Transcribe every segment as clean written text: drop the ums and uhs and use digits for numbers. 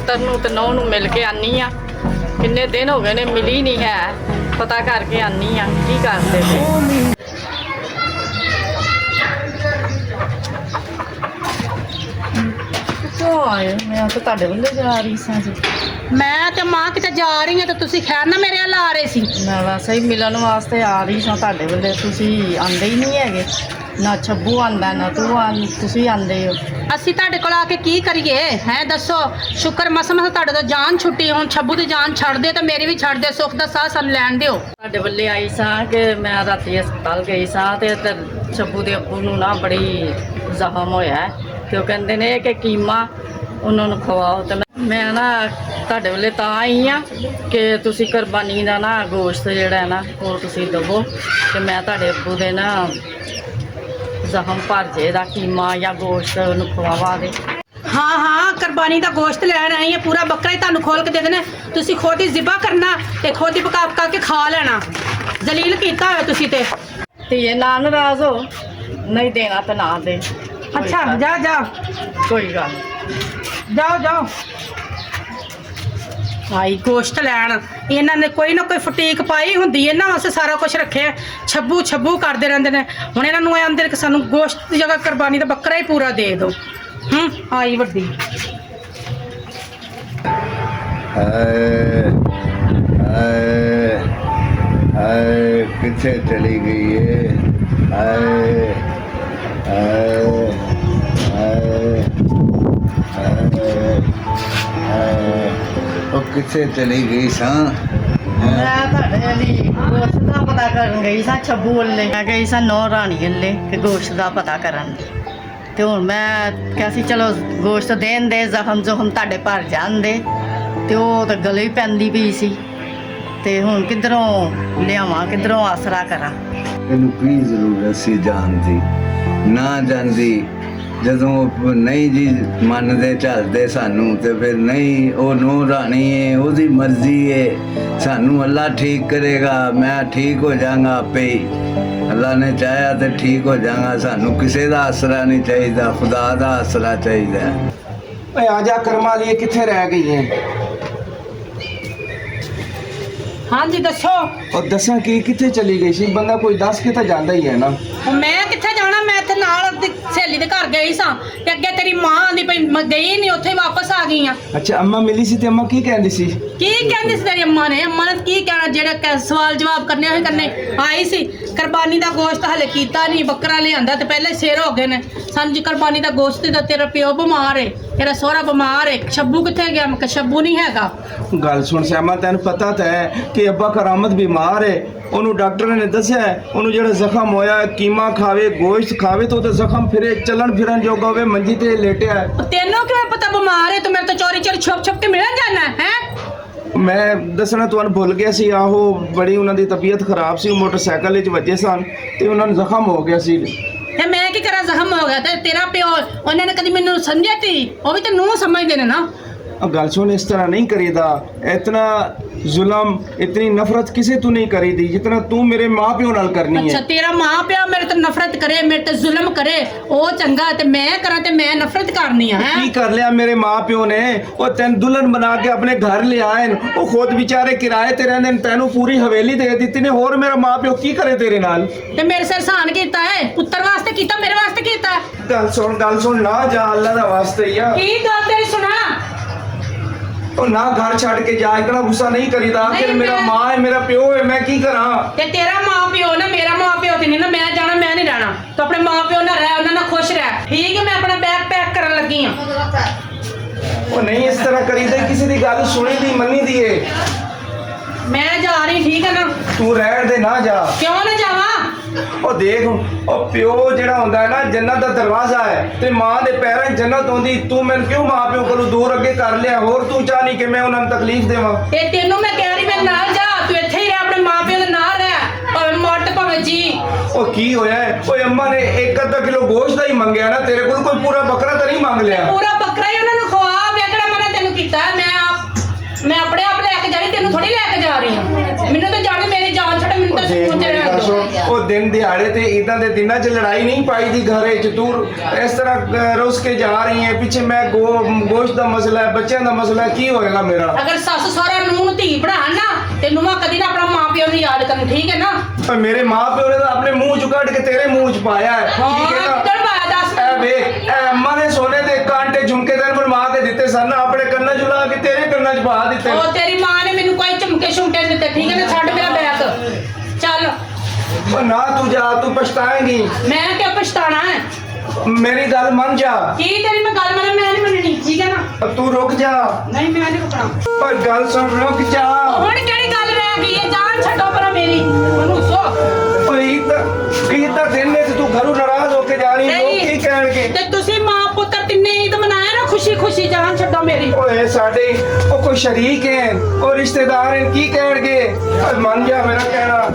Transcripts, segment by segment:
ਪੁੱਤਰ ਨੂੰ ਤੇ ਨੂੰਹ ਨੂੰ ਮਿਲ ਕੇ ਆਨੀ ਆ। ਕਿੰਨੇ ਦਿਨ ਹੋ ਗਏ ਨੇ ਮਿਲੀ ਨਹੀਂ ਹੈ, ਪਤਾ ਕਰਕੇ ਆਨੀ ਆ ਕੀ ਕਰਦੇ ਨੇ। ਕਿਉਂ ਆਏ? ਮੈਂ ਤਾਂ ਤੁਹਾਡੇ ਵੱਲੇ ਜਾ ਰਹੀ ਸਾਂ ਜੀ। ਮੈਂ ਤੇ ਮਾਂ ਕਿਤੇ ਜਾ ਰਹੀ ਹਾਂ ਤੇ ਤੁਸੀਂ ਖੈਰ ਨਾ ਮੇਰੇ ਵੱਲ ਆ ਰਹੇ ਸੀ। ਮੈਂ ਵੈਸੇ ਹੀ ਮਿਲਣ ਵਾਸਤੇ ਆ ਰਹੀ ਸਾਂ ਤੁਹਾਡੇ ਵੱਲੇ, ਤੁਸੀਂ ਆਂਦੇ ਹੀ ਨਹੀਂ ਹੈਗੇ। ਨਾ ਛੱਬੂ ਆਂਦਾ ਨਾ ਤੁਸੀਂ ਆਂਦੇ ਹੋ। ਅਸੀਂ ਤੁਹਾਡੇ ਕੋਲ ਆ ਕੇ ਕੀ ਕਰੀਏ ਹੈ ਦੱਸੋ। ਸ਼ੁਕਰ ਮਸਾਂ ਤੁਹਾਡੇ ਤੋਂ ਜਾਨ ਛੁੱਟੀ। ਹੁਣ ਛੱਬੂ ਦੀ ਜਾਨ ਛੱਡ ਦੇ ਤੇ ਮੇਰੀ ਵੀ ਛੱਡ ਦੇ, ਸੁੱਖ ਦਾ ਸਾਹ ਸਾਨੂੰ ਲੈਣ ਦਿਓ। ਤੁਹਾਡੇ ਵੱਲੇ ਆਈ ਸਾਂ ਕਿ ਮੈਂ ਰਾਤੀ ਹਸਪਤਾਲ ਗਈ ਸਾਂ ਤੇ ਛੱਬੂ ਦੇ ਅੱਬੂ ਨੂੰ ਨਾ ਬੜੀ ਜ਼ਖਮ ਹੋਇਆ ਤੇ ਉਹ ਕਹਿੰਦੇ ਨੇ ਕਿ ਕੀਮਾ ਉਹਨਾਂ ਨੂੰ ਖਵਾਓ। ਤੇ ਮੈਂ ਨਾ ਤੁਹਾਡੇ ਵੱਲੇ ਤਾਂ ਆਈ ਆ ਕਿ ਤੁਸੀਂ ਕੁਰਬਾਨੀ ਦਾ ਨਾ ਗੋਸ਼ਤ ਜਿਹੜਾ ਹੈ ਨਾ ਉਹ ਤੁਸੀਂ ਦੇਵੋ ਤੇ ਮੈਂ ਤੁਹਾਡੇ ਅੱਬੂ ਦੇ ਨਾ ਜ਼ਖਮ ਭਰ ਜੇ ਦਾ ਕੀਮਾ ਜਾਂ ਗੋਸ਼ਤ ਉਹਨੂੰ ਖਵਾਵਾ ਦੇ। ਹਾਂ ਹਾਂ, ਕੁਰਬਾਨੀ ਦਾ ਗੋਸ਼ਤ ਲੈਣ ਆਈ ਹੈ, ਪੂਰਾ ਬੱਕਰਾ ਹੀ ਤੁਹਾਨੂੰ ਖੋਲ ਕੇ ਦੇ ਦੇਣਾ। ਤੁਸੀਂ ਖੁਦ ਹੀ ਜ਼ਿਬਾ ਕਰਨਾ ਤੇ ਖੁਦ ਹੀ ਪਕਾ ਕੇ ਖਾ ਲੈਣਾ। ਜ਼ਲੀਲ ਕੀਤਾ ਹੋਇਆ ਤੁਸੀਂ ਤੇ ਧੀਏ ਨਾ ਨਾਰਾਜ਼ ਹੋ, ਨਹੀਂ ਦੇਣਾ ਤਾਂ ਨਾ ਦੇ। ਅੱਛਾ ਜਾ ਜਾ, ਕੋਈ ਗੱਲ ਨਹੀਂ। ਜਾਓ ਜਾਓ। ਆਈ ਗੋਸ਼ਤ ਲੈਣ, ਇਹਨਾਂ ਨੇ ਕੋਈ ਨਾ ਕੋਈ ਫਟੀਕ ਪਾਈ ਹੁੰਦੀ ਹੈ, ਇਹਨਾਂ ਵਾਸਤੇ ਸਾਰਾ ਕੁਝ ਰੱਖਿਆ। ਛੱਬੂ ਛੱਬੂ ਕਰਦੇ ਰਹਿੰਦੇ ਨੇ। ਹੁਣ ਇਹਨਾਂ ਨੂੰ ਆਂਦੇ ਕਿ ਸਾਨੂੰ ਗੋਸ਼ਤ ਦੀ ਜਗ੍ਹਾ ਕੁਰਬਾਨੀ ਦਾ ਬੱਕਰਾ ਹੀ ਪੂਰਾ ਦੇ ਦਿਓ। ਆਈ ਵੱਡੀ किथे चली गई है? किथे चली गई सा? ਮੈਂ ਤੁਹਾਡੇ ਲਈ ਗੋਸ਼ਤ ਦਾ ਪਤਾ ਕਰਨ ਗਈ ਸਾਂ ਛੱਬੂ ਵੱਲੇ। ਮੈਂ ਗਈ ਸਾਂ ਨੌ ਰਾਣੀ ਵੱਲੇ ਕਿ ਗੋਸ਼ਤ ਦਾ ਪਤਾ ਕਰਨ ਤੇ ਹੁਣ ਮੈਂ ਕਿਹਾ ਸੀ ਚਲੋ ਗੋਸ਼ਤ ਦੇਣ ਦੇ, ਜ਼ਖਮ ਤੁਹਾਡੇ ਭਰ ਜਾਂਦੇ ਤੇ ਉਹ ਤਾਂ ਗਲੇ ਹੀ ਪੈਂਦੀ ਪਈ ਸੀ ਤੇ ਹੁਣ ਕਿੱਧਰੋਂ ਲਿਆਵਾਂ, ਕਿੱਧਰੋਂ ਆਸਰਾ ਕਰਾਂ। ਇਹਨੂੰ ਕੀ ਜ਼ਰੂਰਤ ਸੀ ਜਾਣ ਦੀ? ਨਾ ਜਾਂਦੀ। ਜਦੋਂ ਨਹੀਂ ਜੀ ਮੰਨਦੇ ਝੱਲਦੇ ਸਾਨੂੰ ਤੇ ਫਿਰ ਨਹੀਂ। ਉਹ ਨੂੰਹ ਰਾਣੀ ਹੈ, ਉਹਦੀ ਮਰਜ਼ੀ ਹੈ। ਸਾਨੂੰ ਅੱਲਾ ਠੀਕ ਕਰੇਗਾ, ਮੈਂ ਠੀਕ ਹੋ ਜਾਵਾਂਗਾ ਆਪੇ ਹੀ। ਅੱਲਾ ਨੇ ਚਾਹਿਆ ਤੇ ਠੀਕ ਹੋ ਜਾਵਾਂਗਾ। ਸਾਨੂੰ ਕਿਸੇ ਦਾ ਆਸਰਾ ਨਹੀਂ ਚਾਹੀਦਾ, ਖੁਦਾ ਦਾ ਆਸਰਾ ਚਾਹੀਦਾ। ਓਏ ਆ ਜਾ ਕਰਮਾਂ ਲਈ, ਕਿੱਥੇ ਰਹਿ ਗਈ ਹੈ? ਹਾਂਜੀ ਦੱਸੋ। ਉਹ ਦੱਸਾਂ ਕੀ, ਕਿੱਥੇ ਚਲੀ ਗਈ ਸੀ? ਬੰਦਾ ਕੋਈ ਦੱਸ ਕੇ ਤਾਂ ਜਾਂਦਾ ਹੀ ਹੈ ਨਾ। ਮੈਂ ਕਿੱਥੇ ਜਾਣਾ? ਮੈਂ ਇੱਥੇ ਨਾਲ ਆਪਣੀ ਸਹੇਲੀ ਦੇ ਘਰ ਗਈ ਸਾਂ ਤੇ ਅੱਗੇ ਤੇਰੀ ਮਾਂ ਆਂਦੀ ਪਈ ਮੈਂ ਗਈ ਨਹੀਂ, ਉੱਥੇ ਹੀ ਵਾਪਸ ਆ ਗਈ ਆ। ਅੱਛਾ, ਅੰਮਾ ਮਿਲੀ ਸੀ ਤੇ ਅੰਮਾ ਕੀ ਕਹਿੰਦੀ ਸੀ? ਕੀ ਕਹਿੰਦੀ ਸੀ ਤੇਰੀ ਅੰਮਾ ਨੇ? ਅੰਮਾ ਨੇ ਕੀ ਕਹਿਣਾ? ਜਿਹੜੇ ਸਵਾਲ ਜਵਾਬ ਕਰਨੇ ਉਹੀ ਕਰਨੇ। ਆਈ ਸੀ ਕੁਰਬਾਨੀ ਦਾ ਗੋਸ਼ਤ ਹਲੇ ਕੀਤਾ ਨਹੀਂ, ਬੱਕਰਾ ਲਿਆਂਦਾ ਤੇ ਪਹਿਲੇ ਸਿਰ ਹੋ ਗਏ ਨੇ ਸਾਨੂੰ ਜੀ। ਕੁਰਬਾਨੀ ਦਾ ਗੋਸ਼ਤ ਦਾ ਤੇਰਾ ਪਿਓ ਬਿਮਾਰ ਏ, ਤੇਰਾ ਸਹੁਰਾ ਬਿਮਾਰ ਏ। ਛੱਬੂ ਕਿੱਥੇ ਗਿਆ? ਮੈਂ ਕਿਹਾ ਛੱਬੂ ਨਹੀਂ ਹੈਗਾ। ਗੱਲ ਸੁਣ ਸਿਆਮਾ, ਤੈਨੂੰ ਪਤਾ ਤਾਂ ਹੈ ਕਿ ਅੱਬਾ ਕਰਾਮਤ ਬਿਮਾਰ ਹੈ। ਉਹਨੂੰ ਡਾਕਟਰ ਨੇ ਦੱਸਿਆ ਉਹਨੂੰ ਜਿਹੜਾ ਜ਼ਖਮ ਹੋਇਆ ਕੀਮਾ ਖਾਵੇ, ਗੋਸ਼ਤ ਖਾਵੇ ਤਾਂ ਉਹਦਾ ਜ਼ਖਮ ਫਿਰੇ, ਚੱਲਣ ਫਿਰਨ ਜੋਗਾ ਹੋਵੇ। ਮੰਜੀ ਤੇ ਲੇਟਿਆ। ਤੈਨੂੰ ਕਿਵੇਂ ਪਤਾ ਬਿਮਾਰ ਹੈ? ਤੂੰ ਮੇਰੇ ਤੋਂ ਚੋਰੀ ਚੋਰੀ ਛੁਪ ਛੁਪ ਕੇ ਮਿਲਣ ਜਾਣਾ ਹੈ? ਮੈਂ ਦੱਸਣਾ ਤੁਹਾਨੂੰ ਭੁੱਲ ਗਿਆ ਸੀ। ਆਹੋ ਬੜੀ ਉਹਨਾਂ ਦੀ ਤਬੀਅਤ ਖਰਾਬ ਸੀ, ਉਹ ਮੋਟਰਸਾਈਕਲ ਵਿੱਚ ਵੱਜੇ ਸਨ ਤੇ ਉਹਨਾਂ ਨੂੰ ਜ਼ਖਮ ਹੋ ਗਿਆ ਸੀ। ਤੇ ਮੈਂ ਕੀ ਕਰਾਂ? ਜ਼ਖਮ ਹੋ ਗਿਆ ਤੇ ਤੇਰਾ ਪਿਓ ਉਹਨੇ ਨੇ ਕਦੀ ਮੈਨੂੰ ਸਮਝਿਆ ਤੀ? ਉਹ ਵੀ ਤੈਨੂੰ ਸਮਝਦੇ ਨੇ ਨਾ। अब गल सुन, इस तरह नहीं करीदा। इतना जुल्म, इतनी नफरत किसी तू नहीं करी दी जितना तू मेरे माँ प्यो नाल करनी है। अच्छा, तेरा माँ प्यो मेरे तो नफरत करे, मेरे तो जुल्म करे, ओ चंगा ते मैं करा ते मैं नफरत करनी है। की कर लिया मेरे माँ प्यो ने? वो तेन दुल्हन बना के अपने घर ले आए, वो खुद बेचारे किराए ते रहंदे, तेनू पूरी हवेली दे दी ने। होर मेरा माँ प्यो की करे तेरे नाल? ते मेरे से एहसान कीता है, पुत्र वास्ते कीता, मेरे वास्ते कीता। गल सुन ना जा, अल्लाह दा वास्ते या की गल तेरी सुना। ना घर छड़ के जा, इतना गुस्सा नहीं करीदा। आखिर मेरा माँ है, मेरा प्यो है, मैं की करा? ते तेरा माँ प्यो ना, मेरा माँ प्यो ते नहीं ना। मैं जाना, मैं नहीं रहना। तो अपने माँ प्यो ना रह, उन्हां नाल खुश रह, ठीक है? मैं अपना बैग पैक करन लगी हां। ओ नहीं इस तरह करीदा, किसी दी गल सुनी दी मन्नी दी है। मैं जा रही, ठीक है ना? तू रहन दे, ना जा। क्यों ना जावा? ਉਹ ਦੇਖ, ਉਹ ਪਿਓ ਜਿਹੜਾ ਹੁੰਦਾ ਹੈ ਨਾ ਜੰਨਤ ਦਾ ਦਰਵਾਜ਼ਾ ਹੈ ਤੇ ਮਾਂ ਦੇ ਪੈਰਾਂ 'ਚ ਜੰਨਤ ਹੁੰਦੀ। ਤੂੰ ਮੈਨੂੰ ਕਿਉਂ ਮਾਂ ਪਿਓ ਕੋਲੋਂ ਦੂਰ ਅੱਗੇ ਕਰ ਲਿਆ? ਹੋਰ ਤੂੰ ਚਾਹ ਨਹੀਂ ਕਿ ਮੈਂ ਉਹਨਾਂ ਨੂੰ ਤਕਲੀਫ ਦੇਵਾਂ? ਤੇ ਤੈਨੂੰ ਮੈਂ ਕਹਿ ਰਹੀ ਮੈਂ ਨਾਲ ਜਾ, ਤੂੰ ਇੱਥੇ ਹੀ ਰਹਿ, ਆਪਣੇ ਮਾਂ ਪਿਓ ਦੇ ਨਾਲ ਰਹਿ, ਭਾਵੇਂ ਮੱਟ ਭਾਵੇਂ ਜੀ। ਉਹ ਕੀ ਹੋਇਆ ਹੈ? ਓਏ ਅੰਮਾ ਨੇ 1 ਕਿਲੋ ਗੋਸ਼ਤ ਦਾ ਹੀ ਮੰਗਿਆ ਨਾ, ਤੇਰੇ ਕੋਲ ਕੋਈ ਪੂਰਾ ਬੱਕਰਾ ਤਾਂ ਨਹੀਂ ਮੰਗ ਲਿਆ? ਪੂਰਾ ਬੱਕਰਾ ਹੀ ਉਹਨਾਂ ਨੂੰ ਖਵਾ। ਮੈਂ ਕਿਹੜਾ ਮਨਾ ਤੈਨੂੰ ਕੀਤਾ? ਮੈਂ ਆਪਣੇ ਆਪ ਲੈ ਕੇ ਜਾਣੀ, ਤੈਨੂੰ ਥੋੜੀ ਲੈ ਕੇ ਜਾ ਰਹੀ ਹਾਂ। ਮੈਨੂੰ ਤਾਂ ਜਾਣੀ, ਮੇਰੀ ਜਾਨ ਛੱਡ, ਮੈਨੂੰ ਤਾਂ ਸਕੂਨ ਚ ਰਹਿਣਾ। ਗੱਲ ਸੁਣ, ਉਹ ਦਿਨ ਦਿਹਾੜੇ ਤੇ ਇਦਾਂ ਦੇ ਦਿਨਾਂ 'ਚ ਲੜਾਈ ਨਹੀਂ ਪਾਈ ਦੀ ਘਰੇ 'ਚ। ਤੂੰ ਇਸ ਤਰ੍ਹਾਂ ਰੁੱਸ ਕੇ ਜਾ ਰਹੀ ਹੈ, ਪਿੱਛੇ ਮੈਂ ਗੋਸ਼ਤ ਦਾ ਮਸਲਾ ਹੈ, ਬੱਚਿਆਂ ਦਾ ਮਸਲਾ ਹੈ, ਕੀ ਹੋਏਗਾ ਮੇਰਾ? ਅਗਰ ਸੱਸ ਸਹੁਰਾ ਨੂੰਹ ਨੂੰ ਧੀ ਬਣਾਉਣ ਨਾ ਤੇ ਨੂੰਹਾਂ ਕਦੀ ਨਾ ਆਪਣਾ ਮਾਂ ਪਿਓ ਨੂੰ ਯਾਦ ਕਰਨ, ਠੀਕ ਹੈ ਨਾ? ਪਰ ਮੇਰੇ ਮਾਂ ਪਿਓ ਨੇ ਤਾਂ ਆਪਣੇ ਮੂੰਹ 'ਚ ਕੱਢ ਕੇ ਤੇਰੇ ਮੂੰਹ 'ਚ ਪਾਇਆ ਹੈ, ਠੀਕ ਹੈ ਨਾ? ਕਿੱਧਰ ਪਾਇਆ ਦੱਸ? ਐ ਵੇਖ, ਐ ਅੰਮਾ ਨੇ ਸੋਨੇ ਦੇ ਕਾਂਟੇ ਝੁਮਕੇ ਤੈਨੂੰ ਬਣਵਾ ਕੇ ਦਿੱਤੇ ਸਨ, ਆਪਣੇ ਕੰਨਾਂ 'ਚ ਲਾ ਕੇ ਤੇਰੇ ਕੰਨਾਂ 'ਚ ਪਾ ਦਿੱਤੇ। ਉਹ ਤੇਰੀ ਮਾਂ ਨੇ ਮੈਨੂੰ ਕੋਈ ਝੁਮਕੇ ਝੁਮਕੇ ਨੀ ਦਿੱਤੇ, ਠੀਕ ਹੈ ਨਾ? ਛੱਡ ਮੇਰਾ ਬੈਗ, ਚੱਲ। ਉਹ ਨਾ ਤੂੰ ਜਾ, ਤੂੰ ਪਛਤਾਏਂਗੀ। ਮੈਂ ਕਿਉਂ ਪਛਤਾਣਾ ਹੈ? ਮੇਰੀ ਗੱਲ ਮੰਨ ਜਾ। ਕੀ ਤੇਰੀ ਮੈਂ ਗੱਲ ਮੰਨ, ਮੈਂ ਨਹੀਂ ਮੰਨਣੀ, ਠੀਕ ਹੈ ਨਾ? ਤੂੰ ਰੁਕ ਜਾ। ਨਹੀਂ ਮੈਂ ਨਹੀਂ ਰੁਕਣਾ। ਪਰ ਗੱਲ ਸੁਣ, ਰੁਕ ਜਾ। ਹੁਣ ਕਿਹੜੀ ਗੱਲ ਰਹਿ ਗਈ ਹੈ? ਜਾਨ ਛੱਡੋ ਪਰ ਮੇਰੀ ਮੈਨੂੰ ਸੋ। ਓਏ ਤਾਂ ਦਿਨ ਨੇ ਤੇ ਤੂੰ ਘਰੋਂ ਨਾਰਾਜ਼ ਹੋ ਕੇ ਜਾ ਰਹੀ, ਲੋਕ ਕੀ ਕਹਿਣਗੇ? ਤੇ ਤੁਸੀਂ ਮਾਂ ਪੁੱਤਰ ਤਿੰਨੇ ਈਦ ਮਨਾਇਆ ਨਾ ਖੁਸ਼ੀ ਖੁਸ਼ੀ, ਜਾਨ ਛੱਡੋ ਮੇਰੀ। ਓਏ ਸਾਡੇ ਉਹ ਕੋਈ ਸ਼ਰੀਕ ਹੈ, ਉਹ ਰਿਸ਼ਤੇਦਾਰ ਹੈ, ਕੀ ਕਹਿਣਗੇ? ਓਏ ਮੰਨ ਜਾ ਮੇਰਾ ਕਹਿਣਾ।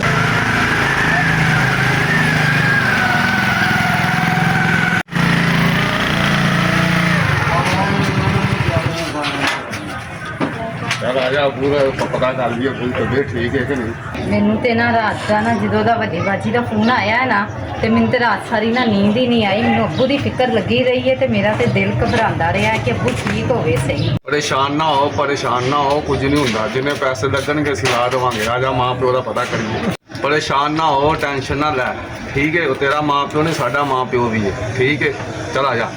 ਚੱਲ ਆ ਜਾ, ਪੂਰਾ ਪਤਾ ਕਰ ਲਈਏ ਕੋਈ ਤਬੀਅਤ ਠੀਕ ਹੈ ਕਿ ਨਹੀਂ। ਮੈਨੂੰ ਤੇ ਨਾ ਰਾਤ ਦਾ ਨਾ ਜਦੋਂ ਦਾ ਵੱਡੀ ਬਾਜੀ ਦਾ ਫੋਨ ਆਇਆ ਹੈ ਨਾ, ਤੇ ਮੈਨੂੰ ਤੇ ਰਾਤ ਸਾਰੀ ਨਾ ਨੀਂਦ ਹੀ ਨਹੀਂ ਆਈ। ਮੈਨੂੰ ਅੱਬੂ ਦੀ ਫਿਕਰ ਲੱਗੀ ਰਹੀ ਹੈ ਤੇ ਮੇਰਾ ਤੇ ਦਿਲ ਘਬਰਾਉਂਦਾ ਰਿਹਾ ਕਿ ਅੱਬੂ ਠੀਕ ਹੋਵੇ ਸਹੀ। ਪਰੇਸ਼ਾਨ ਨਾ ਹੋ, ਪਰੇਸ਼ਾਨ ਨਾ ਹੋ, ਕੁਝ ਨਹੀਂ ਹੁੰਦਾ। ਜਿੰਨੇ ਪੈਸੇ ਲੱਗਣਗੇ ਅਸੀਂ ਲਾ ਦੇਵਾਂਗੇ। ਆ ਜਾ, ਮਾਂ ਪਿਓ ਦਾ ਪਤਾ ਕਰੀਏ। ਪਰੇਸ਼ਾਨ ਨਾ ਹੋ, ਟੈਨਸ਼ਨ ਨਾ ਲੈ, ਠੀਕ ਹੈ? ਉਹ ਤੇਰਾ ਮਾਂ ਪਿਓ ਨੇ, ਸਾਡਾ ਮਾਂ ਪਿਓ ਵੀ ਹੈ, ਠੀਕ ਹੈ? ਚਲ ਆ ਜਾ,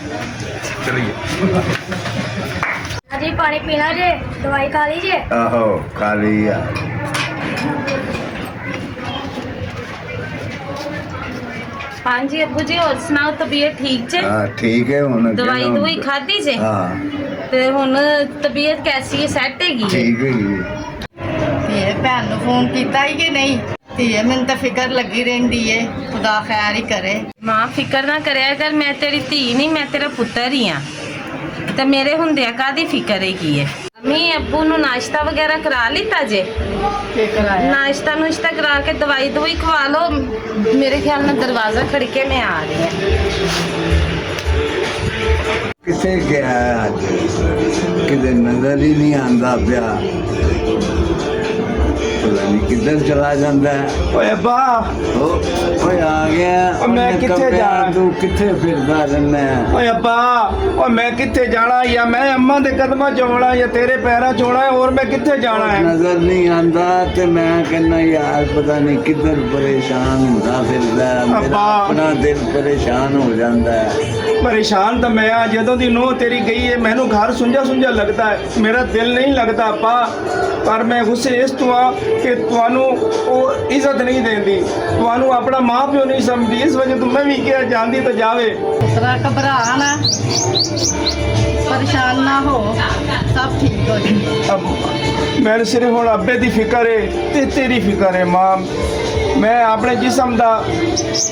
ਚਲੀਏ। अजी पानी पीना जे, दवाई खा लीजिए। ਆਹੋ ਖਾ ਲਈ ਆ। हाँ जी अब्बू जी, और सुनाओ, तबीयत ठीक जे? ਹਾਂ ਠੀਕ ਹੈ ਹੁਣ। दवाई ਕਿਹੜਾ- दुई खाधी जे? ਹਾਂ ਤੇ ਹੁਣ ਤਬੀਅਤ ਕੈਸੀ ਹੈ? ਸੈੱਟ ਹੈਗੀ? ਠੀਕ ਹੈ। ਧੀਏ ਭੈਣ ਨੂੰ ਫੋਨ ਕੀਤਾ ਹੀ ਕਿ ਨਹੀਂ? ਧੀਏ ਮੈਨੂੰ ਤਾਂ ਫਿਕਰ ਲੱਗੀ ਰਹਿੰਦੀ ਏ, ਖੁਦਾ ਖੈਰ ਹੀ ਕਰੇ। ਮਾਂ ਫਿਕਰ ਨਾ ਕਰਿਆ ਕਰ, ਮੈਂ ਤੇਰੀ ਧੀ ਨਹੀਂ, ਮੈਂ ਤੇਰਾ ਪੁੱਤਰ ਹੀ ਆ। ਤੇ ਮੇਰੇ ਹੁੰਦਿਆਂ ਕਾਦੀ ਫਿਕਰ ਹੈਗੀ ਹੈ? ਮੰਮੀ ਅੱਬੂ ਨੂੰ ਨਾਸ਼ਤਾ ਵਗੈਰਾ ਕਰਾ ਲਿੱਤਾ ਜੇ? ਕੀ ਕਰਾਇਆ? ਨਾਸ਼ਤਾ ਨੁਸ਼ਤਾ ਕਰਾ ਕੇ ਦਵਾਈ ਦਵਾਈ ਖਵਾ ਲਓ। ਮੇਰੇ ਖਿਆਲ ਨਾਲ ਦਰਵਾਜ਼ਾ ਖੜਕੇ ਮੈਂ ਆ ਰਹੀ ਹਾਂ। ਕਿੱਥੇ ਗਿਆ ਅੱਜ? ਕਿਤੇ ਨਜ਼ਰ ਹੀ ਨਹੀਂ ਆਉਂਦਾ ਪਿਆ। ਪਤਾ ਨਹੀਂ ਕਿੱਧਰ ਚਲਾ ਜਾਂਦਾ ਹੈ। ਓਏ ਅੱਬਾ, ਓਏ ਆ ਗਿਆ। ਓ ਮੈਂ ਉਹਨੇ ਕਿੱਥੇ ਕੱਪਿਆ, ਜਾਣਾ? ਤੂੰ ਕਿੱਥੇ ਫਿਰਦਾ ਰਹਿੰਦਾ ਹੈ? ਓਏ ਅੱਬਾ, ਓ ਮੈਂ ਕਿੱਥੇ ਜਾਣਾ? ਜਾਂ ਮੈਂ ਅੰਮਾ ਦੇ ਕਦਮਾਂ 'ਚ ਆਉਣਾ ਜਾਂ ਤੇਰੇ ਪੈਰਾਂ 'ਚ ਆਉਣਾ ਹੈ, ਹੋਰ ਮੈਂ ਕਿੱਥੇ ਜਾਣਾ ਹੈ? ਨਜ਼ਰ ਨਹੀਂ ਆਉਂਦਾ ਤੇ ਮੈਂ ਕਹਿੰਦਾ ਯਾਰ ਪਤਾ ਨਹੀਂ ਕਿੱਧਰ ਪਰੇਸ਼ਾਨ ਹੁੰਦਾ ਫਿਰਦਾ ਹੈ। ਮੇਰਾ ਅੱਬਾ। ਆਪਣਾ ਦਿਲ ਪਰੇਸ਼ਾਨ ਹੋ ਜਾਂਦਾ ਹੈ। ਪਰੇਸ਼ਾਨ ਤਾਂ ਮੈਂ ਆ। ਜਦੋਂ ਦੀ ਨੂੰਹ ਤੇਰੀ ਗਈ ਹੈ ਮੈਨੂੰ ਘਰ ਸੁੰਝਾ ਸੁੰਝਾ ਲੱਗਦਾ ਹੈ, ਮੇਰਾ ਦਿਲ ਨਹੀਂ ਲੱਗਦਾ ਅੱਬਾ। ਪਰ ਮੈਂ ਗੁੱਸੇ ਇਸ ਤੋਂ ਆ ਕਿ ਤੁਹਾਨੂੰ ਉਹ ਇੱਜ਼ਤ ਨਹੀਂ ਦਿੰਦੀ, ਤੁਹਾਨੂੰ ਆਪਣਾ ਮਾਂ ਪਿਓ ਨਹੀਂ ਸਮਝਦੀ। ਇਸ ਵਜ੍ਹਾ ਤੋਂ ਮੈਂ ਵੀ ਕਿਹਾ ਜਾਂਦੀ ਤਾਂ ਜਾਵੇ। ਉਤਰਾ ਘਬਰਾ ਨਾ, ਪਰੇਸ਼ਾਨ ਨਾ ਹੋ, ਸਭ ਠੀਕ ਹੋ ਜਾਏ। ਅਬ ਮੈਨੂੰ ਸਿਰਫ ਹੁਣ ਅੱਬੇ ਦੀ ਫਿਕਰ ਹੈ ਤੇ ਤੇਰੀ ਫਿਕਰ ਹੈ ਮਾਂ। ਮੈਂ ਆਪਣੇ ਜਿਸਮ ਦਾ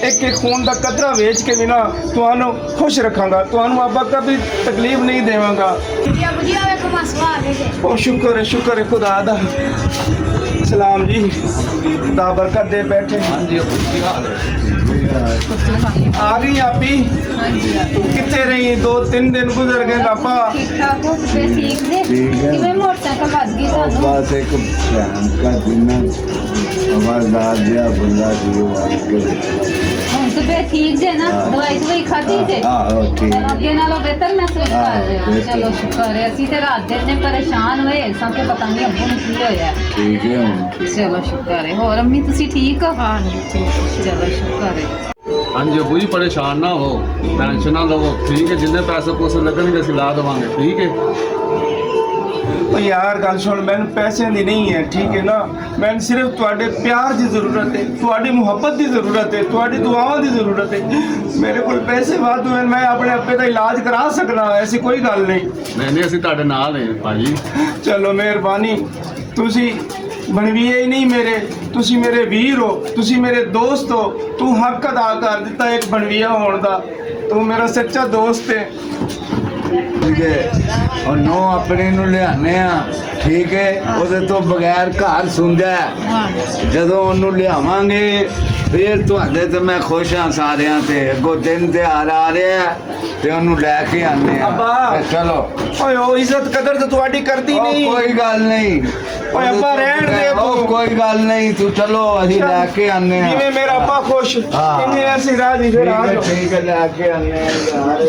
ਇੱਕ ਖੂਨ ਦਾ ਕਤਰਾ ਵੇਚ ਕੇ ਵੀ ਨਾ ਤੁਹਾਨੂੰ ਖੁਸ਼ ਰੱਖਾਂਗਾ, ਤੁਹਾਨੂੰ ਅੱਬਾ ਕਦੀ ਤਕਲੀਫ ਨਹੀਂ ਦੇਵਾਂਗਾ। जी अब जी आवे को मसवा आ गए जे। ਉਹ ਸ਼ੁਕਰ ਹੈ ਖੁਦਾ ਦਾ। ਸਲਾਮ ਜੀ, ਖੁਦਾ ਬਰਕਤ ਦੇ ਬੈਠੇ। ਹਾਂਜੀ, ਉਹ ਕੀ ਹਾਲ ਹੈ? ਆ ਗਈ ਆਪੀ? ਕਿੱਥੇ ਰਹੀ? 2-3 ਦਿਨ ਗੁਜ਼ਰ ਗਏ ਪਾਪਾ। ठीक ठाक हो गए, ठीक जे। ठीक है। किवें मोटरसाइकिल बज गई थानू? बस एक भैन का जिन्ना आवाजदार दिया बंदा जी वो आके ਹੁਣ ਤੇ ਫੇਰ ਠੀਕ ਜੇ ਨਾ? हाँ। ਦਵਾਈ ਦਵਾਈ ਖਾਧੀ ਜੇ? आहो ठीक ਚਲੋ ਅੱਗੇ ਨਾਲੋਂ ਬਿਹਤਰ ਮਹਿਸੂਸ हाँ, ਕਰ ਰਹੇ ਹੋ? बिल्कुल। ਚਲੋ ਸ਼ੁਕਰ ਹੈ। ਅਸੀਂ ਤੇ ਰਾਤ ਦਿਨ ਨੇ ਪਰੇਸ਼ਾਨ ਹੋਏ ਸਾਂ ਕਿ ਪਤਾ ਨਹੀਂ ਅੱਬੂ ਨੂੰ ਕੀ ਹੋਇਆ। ठीक है हूँ। ਚਲੋ ਸ਼ੁਕਰ ਹੈ। ਹੋਰ ਅੰਮੀ ਤੁਸੀਂ ਠੀਕ ਹੋ? ਹਾਂਜੀ ਠੀਕ। ਚਲੋ ਸ਼ੁਕਰ ਹੈ। ਹਾਂਜੀ ਅੱਬੂ ਜੀ, ਪਰੇਸ਼ਾਨ ਨਾ ਹੋ, ਟੈਨਸ਼ਨ ਨਾ ਲਵੋ, ਠੀਕ ਹੈ? ਜਿੰਨੇ ਪੈਸੇ ਪੂਸੇ ਲੱਗਣਗੇ ਅਸੀਂ ਲਾ ਦੇਵਾਂਗੇ, ਠੀਕ ਹੈ? ਉਹ ਯਾਰ ਗੱਲ ਸੁਣ, ਮੈਨੂੰ ਪੈਸਿਆਂ ਦੀ ਨਹੀਂ ਹੈ, ਠੀਕ ਹੈ ਨਾ? ਮੈਨੂੰ ਸਿਰਫ ਤੁਹਾਡੇ ਪਿਆਰ ਦੀ ਜ਼ਰੂਰਤ ਹੈ, ਤੁਹਾਡੀ ਮੁਹੱਬਤ ਦੀ ਜ਼ਰੂਰਤ ਹੈ, ਤੁਹਾਡੀ ਦੁਆਵਾਂ ਦੀ ਜ਼ਰੂਰਤ ਹੈ। ਮੇਰੇ ਕੋਲ ਪੈਸੇ ਵਾਧੂ ਹਨ, ਮੈਂ ਆਪਣੇ ਅੱਬੇ ਦਾ ਇਲਾਜ ਕਰਾ ਸਕਦਾ, ਐਸੀ ਕੋਈ ਗੱਲ ਨਹੀਂ। ਨਹੀਂ, ਅਸੀਂ ਤੁਹਾਡੇ ਨਾਲ ਹਾਂ ਭਾਜੀ। ਚਲੋ ਮਿਹਰਬਾਨੀ। ਤੁਸੀਂ ਬਣਵੀਏ ਹੀ ਨਹੀਂ ਮੇਰੇ, ਤੁਸੀਂ ਮੇਰੇ ਵੀਰ ਹੋ, ਤੁਸੀਂ ਮੇਰੇ ਦੋਸਤ ਹੋ। ਤੂੰ ਹੱਕ ਅਦਾ ਕਰ ਦਿੱਤਾ ਇੱਕ ਬਣਵੀਆ ਹੋਣ ਦਾ। ਤੂੰ ਮੇਰਾ ਸੱਚਾ ਦੋਸਤ ਹੈ। ठीक है। और नो अपने ਨੂੰ ਲਿਆਨੇ ਆ, ਠੀਕ ਹੈ? ਉਹਦੇ ਤੋਂ ਬਗੈਰ ਘਰ ਸੁੰਝਾ ਹੈ। ਜਦੋਂ ਉਹਨੂੰ ਲਿਆਵਾਂਗੇ ਫਿਰ ਤੁਹਾਡੇ ਤੇ ਮੈਂ ਖੁਸ਼ ਹਾਂ ਸਾਰਿਆਂ ਤੇ। ਅੱਗੋਂ ਦਿਨ ਤਿਉਹਾਰ ਆ ਰਿਹਾ ਤੇ ਉਹਨੂੰ ਲੈ ਕੇ ਆਨੇ ਆ। ਅੱਬਾ। ਤੇ ਚਲੋ ਓਏ ਉਹ ਇੱਜ਼ਤ ਕਦਰ ਤੇ ਤੁਹਾਡੀ ਕਰਦੀ ਉਹ ਨਹੀਂ। ਕੋਈ ਗੱਲ ਨਹੀਂ। ਓਏ ਅੱਬਾ ਰਹਿਣ ਦੇ ਉਹ ਤੂੰ। ਕੋਈ ਗੱਲ ਨਹੀਂ, ਤੂੰ ਚਲੋ ਅਸੀਂ ਲੈ ਕੇ ਆਨੇ ਆ। ਜਿਵੇਂ ਮੇਰਾ ਅੱਬਾ ਖੁਸ਼ ਹਾਂ। ਇੰਨੇ ਅਸੀਂ ਰਾਜੀ ਫਿਰ ਆ ਜਾਓ। ਠੀਕ ਹੈ ਲੈ ਕੇ ਆਨੇ ਆ ਯਾਰ।